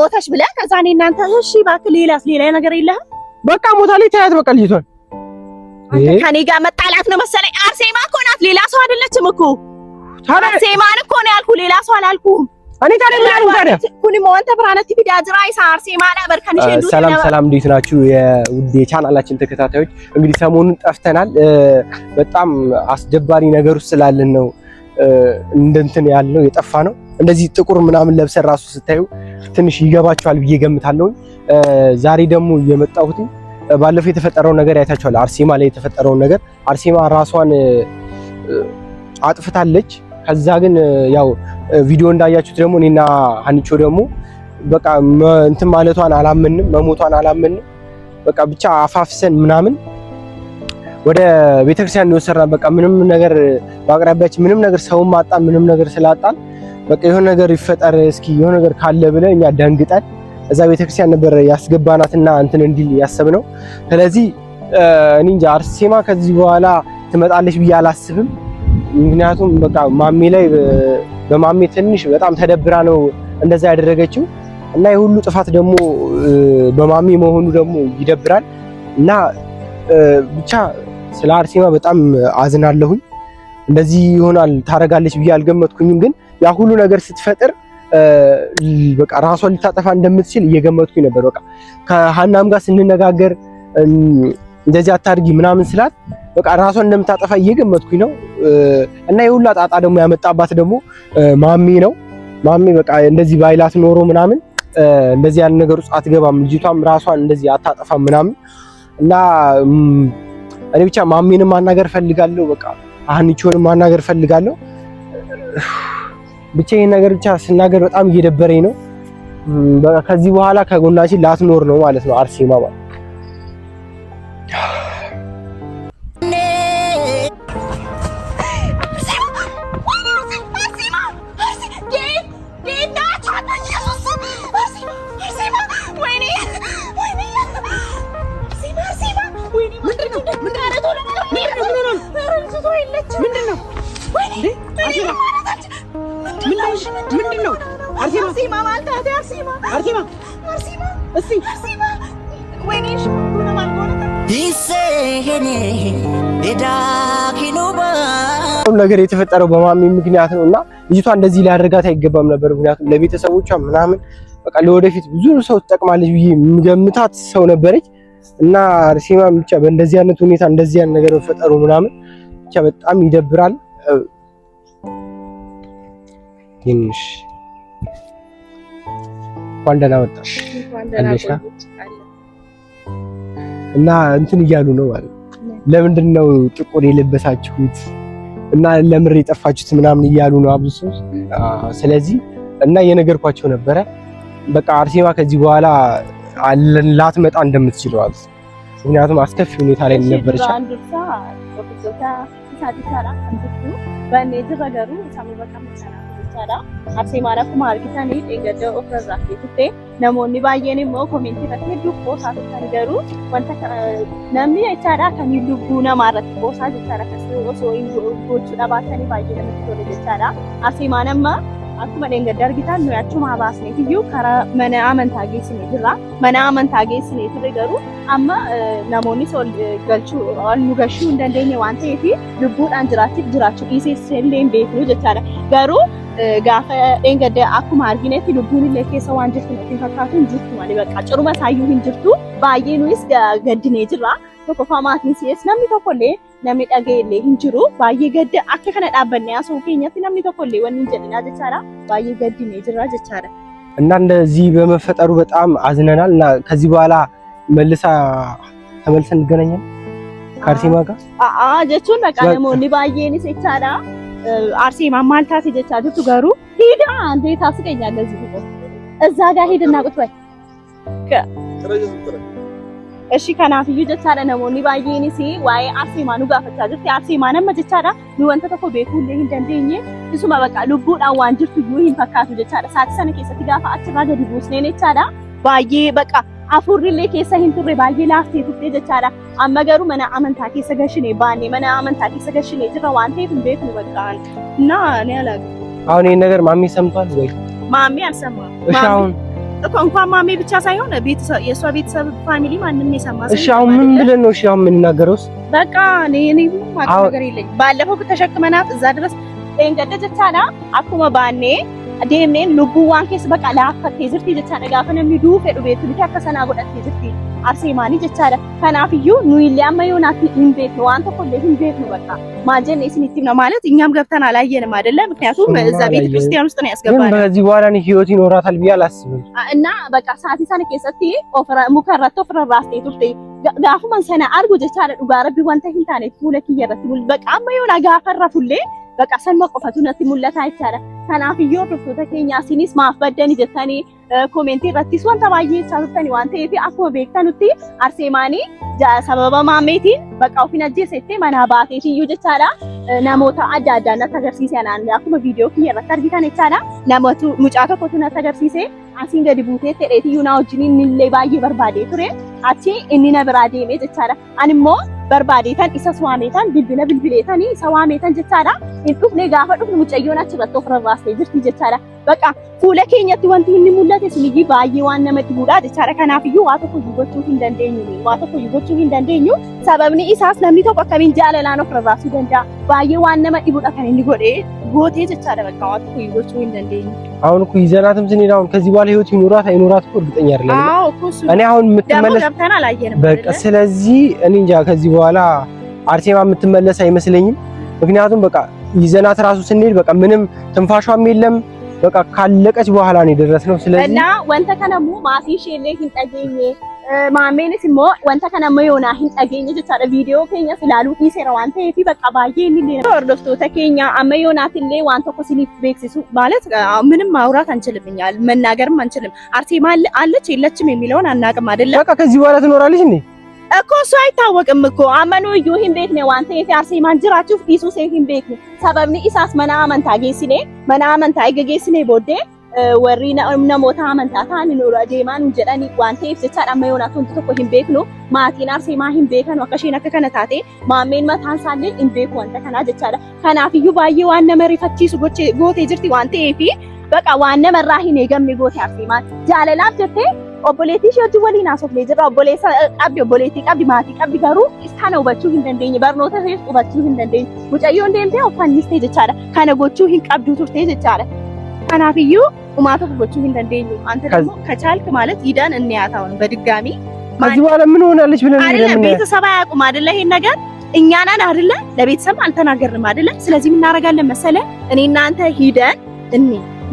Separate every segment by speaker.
Speaker 1: ሞተሽ ብለህ ከዛ እኔ እናንተ እሺ እባክህ ሌላ ነገር የለህም
Speaker 2: በቃ ሞታለች ታያት በቃ ልጅቷን
Speaker 1: አንተ ከኔ ጋር መጣላት ነው መሰለኝ አርሴማ እኮ ናት ሌላ ሰው አይደለችም እኮ አርሴማን እኮ ነው ያልኩህ ሌላ ሰው አላልኩም እኔ ታዲያ ምን አልኩ ታዲያ ኩኒ ሞንተ ብራነት ቢዳጅራይ አርሴማ ነበር ከንሽ እንዱ
Speaker 2: ሰላም እንዴት ናችሁ የውድ የቻናላችን ተከታታዮች እንግዲህ ሰሞኑን ጠፍተናል በጣም አስደባሪ ነገር ውስጥ ስላለን ነው እንደንትን ያለው የጠፋ ነው እንደዚህ ጥቁር ምናምን ለብሰን ራሱ ስታዩ ትንሽ ይገባችኋል ብዬ ገምታለሁ ዛሬ ደግሞ የመጣሁት ባለፈው የተፈጠረው ነገር አይታችኋል አርሴማ ላይ የተፈጠረው ነገር አርሴማ ራሷን አጥፍታለች ከዛ ግን ያው ቪዲዮ እንዳያችሁት ደግሞ እኔና ሀኒቾ ደግሞ በቃ እንትን ማለቷን አላመንም መሞቷን አላመንም በቃ ብቻ አፋፍሰን ምናምን ወደ ቤተክርስቲያን ነው በቃ ምንም ነገር ባቅራቢያችን ምንም ነገር ሰው ማጣን ምንም ነገር ስላጣን በቃ የሆነ ነገር ይፈጠር እስኪ የሆነ ነገር ካለ ብለን እኛ ደንግጠን እዛ ቤተክርስቲያን ነበር ያስገባናትና እንትን እንዲል ያሰብነው ስለዚህ እኔ እንጃ አርሴማ ከዚህ በኋላ ትመጣለች ብዬ አላስብም ምክንያቱም በቃ ማሚ ላይ በማሚ ትንሽ በጣም ተደብራ ነው እንደዛ ያደረገችው እና የሁሉ ጥፋት ደግሞ በማሚ መሆኑ ደግሞ ይደብራል እና ብቻ ስለ አርሴማ በጣም አዝናለሁኝ እንደዚህ ይሆናል ታረጋለች ብዬ አልገመትኩኝም ግን ያ ሁሉ ነገር ስትፈጥር በቃ ራሷን ልታጠፋ እንደምትችል እየገመትኩኝ ነበር በቃ ከሃናም ጋር ስንነጋገር እንደዚህ አታርጊ ምናምን ስላት በቃ ራሷን እንደምታጠፋ እየገመትኩኝ ነው እና የሁሉ ጣጣ ደግሞ ያመጣባት ደግሞ ማሚ ነው ማሚ በቃ እንደዚህ ባይላት ኖሮ ምናምን እንደዚህ ያን ነገር ውስጥ አትገባም ልጅቷም ራሷን እንደዚህ አታጠፋም ምናምን እና እኔ ብቻ ማሚንም ማናገር ፈልጋለሁ በቃ ሀኒቾንም ማናገር ፈልጋለሁ ብቻ ይሄን ነገር ብቻ ስናገር በጣም እየደበረኝ ነው በቃ ከዚህ በኋላ ከጎናችን ላትኖር ነው ማለት ነው አርሴማ ማለት ምንድነው አርሴማ ማለት አርሴማ እስቲ ወይኔሽ ምን ማለት ነው ዲሴኔ ዳኪኖባ ነገር የተፈጠረው በማሚ ምክንያት ነውና ልጅቷ እንደዚህ ሊያደርጋት አይገባም ነበር ምክንያቱም ለቤተሰቦቿ ምናምን በቃ ለወደፊት ብዙ ሰው ተጠቅማለች ብዬ ምገምታት ሰው ነበረች እና አርሴማ ብቻ በእንደዚህ አይነት ሁኔታ እንደዚህ አይነት ነገር ፈጠሩ ምናምን ብቻ በጣም ይደብራል ትንሽ ዋንደና ወጣሽ እና እንትን እያሉ ነው ማለት ለምንድን ነው ጥቁር የለበሳችሁት እና ለምን የጠፋችሁት ምናምን እያሉ ነው አብዙ ስለዚህ እና የነገርኳቸው ነበረ በቃ አርሴማ ከዚህ በኋላ ላትመጣ እንደምትችል ማለት ምክንያቱም አስከፊ ሁኔታ ላይ ነበርች አርሴማ ረኩማ አርጊታኒ ደገደ ኦፍራዛፍ ይፍቴ ነሞኒ ባየኔ ሞ ኮሜንት ፈቴ ዱቆ ሳተን ገሩ ወንተ ነሚ አይቻዳ ከሚሉ ጉና ማረት ቦሳ ጀቻራ ከሱ ሶይ ጎቹ ዳባተኒ ባየኔ ምትወደ ጀቻራ አርሴማ ነማ akkuma deengadda argitan nu achuma habaasneef iyyuu karaa mana amantaa geessine jirra mana amantaa geessine turre garuu amma namoonni sol galchuu nu gashuu hin dandeenye waan ta'eef lubbuudhaan jiraachuu dhiisee illee hin beeknu jechaadha garuu gaafa deengadda akkuma arginetti lubbuun illee keessa waan jirtu nutti fakkaatu hin jirtu malee bakka ciruma saayyuu hin jirtu baay'ee nuus gaddinee jirra tokko famaatiin si'ees namni tokkollee namni dhaga'ellee hin jiru baay'ee gadda akka kana dhaabannee asoo keenyatti namni tokkollee wanni hin jedhinaa jechaadha baay'ee gaddinee jirra jechaadha እና እንደዚህ በመፈጠሩ በጣም አዝነናል እና ከዚህ በኋላ መልሳ ተመልሰን እንገናኛለን ከአርሴማ ጋር
Speaker 1: jechuun በቃ namoonni baay'eenis jechaadha አርሴማ ማልታት jechaatu ጋሩ ሂዳ አንዴ ታስቀኛለህ እዚህ ጋር እዛ ጋር ሂድና ቁጭ በል እሺ ከናፍዩ jechaadha namoonni baay'eenis waa'ee አርሴማ nu gaafachaa jirti አርሴማ nama jechaadha nu wanta tokko beekuu illee hin dandeenye isuma bakka lubbuudhaan waan jirtu iyyuu hin fakkaatu jechaadha saati sana keessatti gaafa achirraa gadi buusneen jechaadha baay'ee bakka afurri illee keessa hin turre baay'ee laaftee turte jechaadha amma garuu mana amantaa keessa gashinee baanee mana amantaa keessa gashinee jirra waan ta'eef hin beeknu bakka እና እኔ አላውቅም
Speaker 2: አሁን ይሄን ነገር ማሚ ሰምቷል ወይ
Speaker 1: ማሚ አልሰማም
Speaker 2: እሺ አሁን
Speaker 1: እኮ እንኳን ማሜ ብቻ ሳይሆን ቤተሰብ የሷ ቤተሰብ ፋሚሊ ማንንም የሰማ ሰው
Speaker 2: እሺ አሁን ምን ብለን ነው እሺ አሁን የምንናገረውስ
Speaker 1: በቃ እኔ ማቅ ነገር የለኝ ባለፈው ተሸክመናት እዛ ድረስ እንገደ ጀቻና አኩማ ባኔ deemneen lubbuu waan keessa baqa laaffattee jirti jechaadha gaafa namni duufee dhubeetu biti akka sanaa godhattee jirti arseemaanii jechaadha kanaaf iyyuu nuyi illee amma yoonaatti hin beeknu waan tokko illee hin beeknu baqa maal jenne isinitti himna ማለት እኛም ገብተን አላየንም አይደለ ምክንያቱም እዛ ቤተ ክርስቲያን ውስጥ ነው ያስገባነው
Speaker 2: በዚህ በኋላ ነው ህይወት ይኖራታል ብዬ አላስብም
Speaker 1: እና በቃ ሰዓት ሳነ keessatti ሙከራቶ ፍረራስቴ ቱርቴ gaafuma sana argu jechaadha dhugaa rabbi wanta hin taane fuula kiyyarratti baqa amma yoona gaafarrafullee baqa sanma qofatu natti mul'ata jechaadha kanaaf iyyoo dhuftoota keenya asinis maaf baddani jettanii komentii irrattis wanta baay'ee chaatuttani waan ta'eef akkuma beektanutti arseemaanii sababa maameetiin baqa ofin ajjeesettee manaa baateeti iyyuu jechaadha namoota adda addaa natti agarsiisee akkuma viidiyoo kiyya irratti argitan jechaadha namoota mucaa tokkotu natti agarsiisee asiin gadi buutee ta'eeti iyyuu na wajjin innillee baay'ee barbaadee ture achi inni na biraa deemee jechaadha ani immoo barbaadeetan isa waameetan bilbileetanii isa waameetan jechaadha hin dhufne gaafa dhufne mucayyoon achirratti ofirraastee jirti jechaadha baqa fuula keenyatti wanti inni mul'ate sunigi baay'ee waan nama dhibuudha jechaadha kanaaf iyyuu waa tokko gochuu hin dandeenyu sababni isaas namni tokko akkamiin jaalalaan ofirraasuu danda'a baay'ee waan nama dhibuudha kan inni gootee jechaadha baqa waa tokko gochuu hin dandeenyu
Speaker 2: አሁን እኮ ይዘናትም ስንሄድ አሁን ከዚህ በኋላ ህይወት ይኖራት አይኖራት እኮ እርግጠኛ አይደለም
Speaker 1: አዎ እኮ
Speaker 2: እኔ አሁን የምትመለስ
Speaker 1: ገብተን አላየንም
Speaker 2: በቃ ስለዚህ እኔ እንጃ ከዚህ በኋላ አርሴማ የምትመለስ አይመስለኝም ምክንያቱም በቃ ይዘናት ራሱ ስንሄድ በቃ ምንም ትንፋሿም የለም በቃ ካለቀች በኋላ ነው የደረስነው ስለዚህ
Speaker 1: እና ወንተ ከነሙ ማሲ ሼሌ ሂንጠገኘ ማሜንስ ሞ ወንተ ከነሙ yoona hin dhageenye jechaadha viidiyoo keenya ilaaluu dhiiseera waan ta'eef bakka baay'ee inni hordoftoota keenya amma yoonaatillee waan tokko siniif beeksisu ማለት ምንም ማውራት አንችልም እኛ መናገርም አንችልም አርሴማ አለች የለችም የሚለውን አናውቅም አይደለም
Speaker 2: በቃ ከዚህ በኋላ ትኖራለች እንዴ
Speaker 1: እኮ እሱ አይታወቅም እኮ አመኑ እዩ hin beekne waan ta'eef arseemaan jiraachuuf dhiisuu see hin beekne sababni isaas mana amantaa geessine booddee warri namoota amantaa ta'anii nu deemaan jedhanii waan ta'eef jechaadha amma yoonaa wanti tokko hin beeknu maatiin arseemaa hin beekanu akka isheen akka kana taate maammeen mataan isaallee hin beeku wanta kanaa jechaadha kanaaf iyyuu baay'ee waan nama rifachiisu gootee jirti waan ta'eef baqa waan namarraa hin eegamne goote arseemaan jaalalaaf jettee obboleettii ishee wajjin waliin haasofnee jirra obboleettii qabdi maatii qabdi garuu kana hubachuu hin dandeenye barnoota ishees hubachuu hin dandeenye mucayyoon deemtee uffannistee jechaadha kana gochuu hin qabdu turtee jechaadha kanaaf iyyuu umaa tokko gochuu hin dandeenyu አንተ ደግሞ ከቻልክ ማለት ሂደን እንያታውን በድጋሚ
Speaker 2: ከዚህ በኋላ ምን ሆናለች ብለን
Speaker 1: አይደለም ቤተሰብ አያውቁም አይደለ ይሄን ነገር እኛ ነን አይደለ ለቤተሰብ አልተናገርንም አይደለ ስለዚህ ምን እናደርጋለን መሰለ እኔ እናንተ ሂደን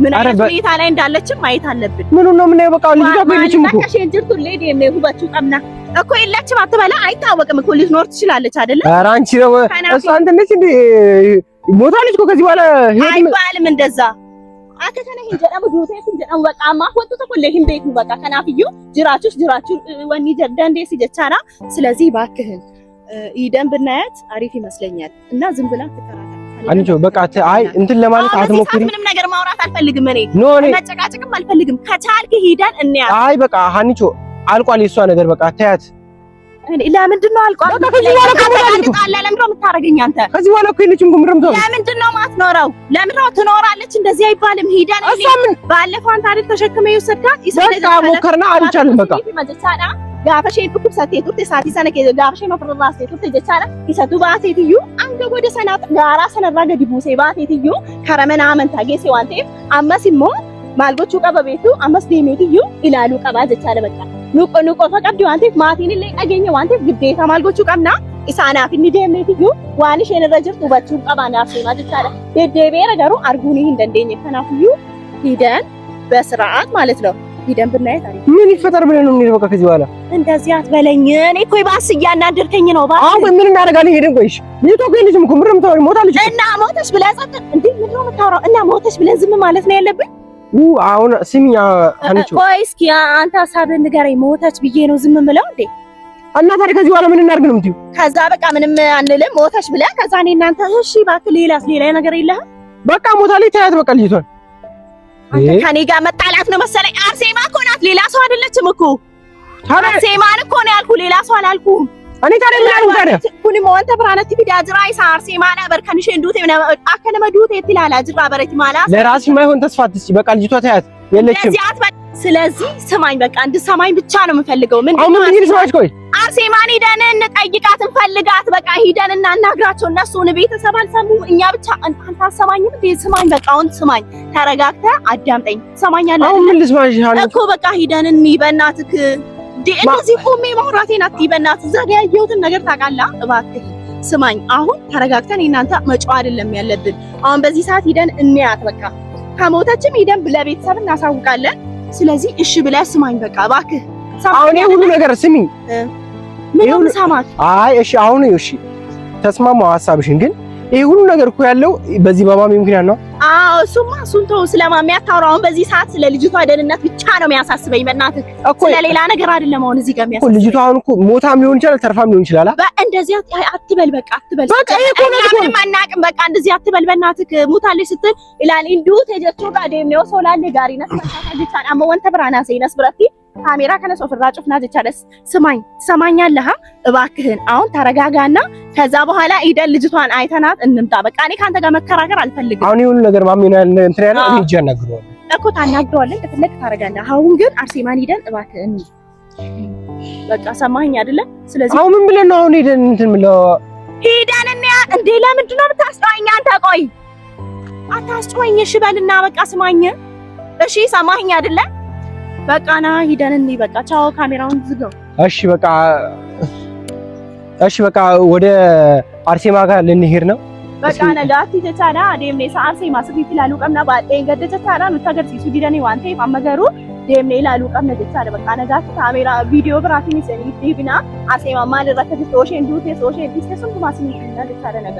Speaker 1: ምን አይነት ሁኔታ ላይ እንዳለችም ማየት አለብን
Speaker 2: ምን ነው ምን ያበቃው ልጅ ጋር በልችም እኮ
Speaker 1: ከሸንጅርቱ ሌዲ የሁባቹ ቀምና እኮ የለችም አትበላ አይታወቅም እኮ ልትኖር ትችላለች አይደለ
Speaker 2: ኧረ አንቺ ነው እሷ አንተ ነች እንዴ ሞታለች እኮ ከዚህ በኋላ
Speaker 1: አይባልም እንደዛ አከተነ ሂንጀዳሙ ዱቴት ሂንጀዳሙ በቃ ማፎቱ ተቆለ ሂንቤት በቃ ከናፍዩ ጅራቹ ወኒ ደንዴስ ይጀቻና ስለዚህ ባክህን ይደን ብናያት አሪፍ ይመስለኛል እና ዝም ብላ ተከራከረ
Speaker 2: አንቺ በቃ አይ እንትን ለማለት አትሞክሪ
Speaker 1: ምንም ነገር ማውራት አልፈልግም እኔ መጨቃጨቅም አልፈልግም ከቻልክ ሂደን እንያት
Speaker 2: አይ በቃ አንቺ አልቋል የሷ ነገር በቃ ታያት
Speaker 1: ለምንድን ነው አልቋል ከዚህ በኋላ ከመጣለ ለምን ነው የምታረገኝ አንተ
Speaker 2: ከዚህ በኋላ እኮ የለችም ጉምረም ተው
Speaker 1: ለምንድን ነው ማትኖረው ለምን ነው ትኖራለች እንደዚህ አይባልም ሂደን ባለፈው አንተ አይደል ተሸክመ ይወሰድካት
Speaker 2: በቃ ሞከርና አልቻለም በቃ
Speaker 1: gaafa isheen dhukkubsattee turte saatii sana keessa gaafa isheen ofirraastee turte jechaadha isatu baateetiyyuu hanga goda sanaa gaaraa sanarraa gadi buusee baateetiyyuu karaa mana amantaa geesse waan ta'eef ammas immoo maal gochuu qaba beektu ammas deemeetiyyuu ilaaluu qabaa jechaadha bakka nu qofa qabdi waan ta'eef maatiin illee dhageenya waan ta'eef giddeeta maal gochuu qabna isaanaaf inni deemeetiyyuu waan isheen irra jirtu hubachuu qabaa naafseemaa jechaadha deddeebi'eera garuu arguu hin dandeenye kanaafiyyuu ሂደን በስርዓት ማለት ነው ሂደን ብናየት አሪፍ
Speaker 2: ምን ይፈጠር ብለን ነው እንዴ በቃ ከዚህ በኋላ
Speaker 1: እንደዚህ አትበለኝ እኔ እኮ ይባስ እያናደርከኝ ነው ባስ
Speaker 2: አሁን ምን እናደርጋለን ሄደን ቆይሽ ልጅቷ እኮ ልጅም እኮ ምንም ተወሪ ሞታለች
Speaker 1: እና ሞተሽ ብለህ ጸጥ እንዴ ምን ነው የምታወራው እና ሞተሽ ብለን ዝም ማለት ነው ያለብን
Speaker 2: አሁን ስሚኝ አንቺ
Speaker 1: ቆይ እስኪ አንተ ሀሳብህን ንገረኝ ሞተች ብዬ ነው ዝም የምለው እንዴ
Speaker 2: እና ታዲያ ከዚህ በኋላ ምን እናድርግ ነው የምትይው
Speaker 1: ከዛ በቃ ምንም አንልም ሞተሽ ብለህ ከዛ እኔ እናንተ እሺ እባክህ ሌላ ነገር የለህም
Speaker 2: በቃ ሞታለች ታያት በቃ ልጅቷን
Speaker 1: አንተ ከኔ ጋር መጣላት ነው መሰለኝ አርሴማ እኮ ናት ሌላ ሰው አይደለችም እኮ አርሴማን እኮ ነው ያልኩህ ሌላ ሰው አላልኩም እኔ ታዲያ ምን አልኩህ ታዲያ ኩኒ ሞንተ ብራነት ቢዳ ጅራይ አርሴማ ነበር ከንሽ እንዱት አከነ መዱት ይትላላ ጅራ በረት ማለት
Speaker 2: ለራስሽ ማይሆን ተስፋ አትስጪ በቃ ልጅቷ ታያት የለችም
Speaker 1: ስለዚህ ስማኝ በቃ እንድትሰማኝ ብቻ ነው የምፈልገው።
Speaker 2: አሁን ምን ይልስማሽ? ቆይ
Speaker 1: አርሴማን ሂደን እንጠይቃት፣ እንፈልጋት። በቃ ሂደን እናናግራቸው። እነሱን ቤተሰብ አልሰሙም፣ እኛ ብቻ። አንተ አሰማኝም እንዴ? ስማኝ በቃ አሁን ስማኝ፣ ተረጋግተህ አዳምጠኝ። ትሰማኛለህ?
Speaker 2: አሁን ምን ልስማሽ
Speaker 1: እኮ በቃ ሂደን እንይ። በእናትህ እንደዚህ ቆሜ ማውራቴን አትይ። በእናትህ እዛ ጋር ያየሁትን ነገር ታውቃለህ። እባክህ ስማኝ። አሁን ተረጋግተን እናንተ መጫው አይደለም ያለብን። አሁን በዚህ ሰዓት ሂደን እንያት። በቃ ከሞተችም ሂደን ለቤተሰብ እናሳውቃለን። ስለዚህ እሺ ብለህ ስማኝ በቃ እባክህ።
Speaker 2: አሁን ሁሉ ነገር ስሚኝ።
Speaker 1: ምንም ሰማት።
Speaker 2: አይ እሺ አሁን እሺ ተስማማው ሐሳብሽን። ግን ይሄ ሁሉ ነገር እኮ ያለው በዚህ በማሚ ምክንያት ነው።
Speaker 1: አዎ እሱን ተው። ስለማሚ አታውራው። አሁን በዚህ ሰዓት ስለ ልጅቷ ደህንነት ብቻ ነው የሚያሳስበኝ። በእናትህ ስለሌላ ነገር አይደለም። አሁን እዚህ ጋር የሚያሳስበኝ
Speaker 2: ልጅቷ አሁን እኮ ሞታም ሊሆን ይችላል፣ ተርፋም ሊሆን ይችላል።
Speaker 1: እንደዚህ አትበል በቃ አትበል። በቃ ይሄ እኮ ነው ምንም አናውቅም። በቃ እንደዚህ አትበል በእናትህ። ሞታለች ስትል ኢላል እንዱ ተጀቹ ጋዴም ነው ሶላሌ ጋሪና ተሳሳጅቻ አሞ ወንተ ብራና ሰይነስ ብረቲ ካሜራ ከነሶ ፍራጭፍ ናዘቻለስ። ስማኝ ትሰማኛለህ? እባክህን አሁን ተረጋጋና ከዛ በኋላ ሂደን ልጅቷን አይተናት እንምጣ። በቃ እኔ ካንተ ጋር መከራከር አልፈልግም።
Speaker 2: አሁን ይሁን ነገር ማሚና እንትን ያለው እኔ እጄ አናግረዋለሁ
Speaker 1: እኮ ታናግረዋለህ፣ እንደፈለክ ታረጋለህ። አሁን ግን አርሴማን ሂደን እባክህን በቃ ሰማኸኝ አይደለ? ስለዚህ
Speaker 2: አሁን ምን ብለን ነው አሁን ሂደን እንትን ብለው
Speaker 1: ሂደን እንዴ ለምንድን ነው የምታስጨዋኝ አንተ? ቆይ አታስጨዋኝ። እሺ በልና በቃ ስማኝ። እሺ ሰማኸኝ አይደለ? በቃ ና ሂደን እንይ። በቃ ቻው። ካሜራውን ዝጋው። እሺ በቃ ወደ አርሴማ ጋር ልንሄድ ነው። በቃ ነጋቲ ተቻዳ ዴምኔ አርሴማ ስፊት ላሉ ቀምና ባጤን ገደ ተቻዳ ምታገርሲሱ ዲደኔ ዋንቴ ማመገሩ ዴምኔ ላሉ ቀምነ ተቻዳ በቃ ነጋቲ ካሜራ ቪዲዮ ብራቲኒ ሰኒ ዲቢና አርሴማ ማል ረከተ ሶሼ እንዱቴ ሶሼ ዲስከሱን ማስኒ ተቻዳ ነጋ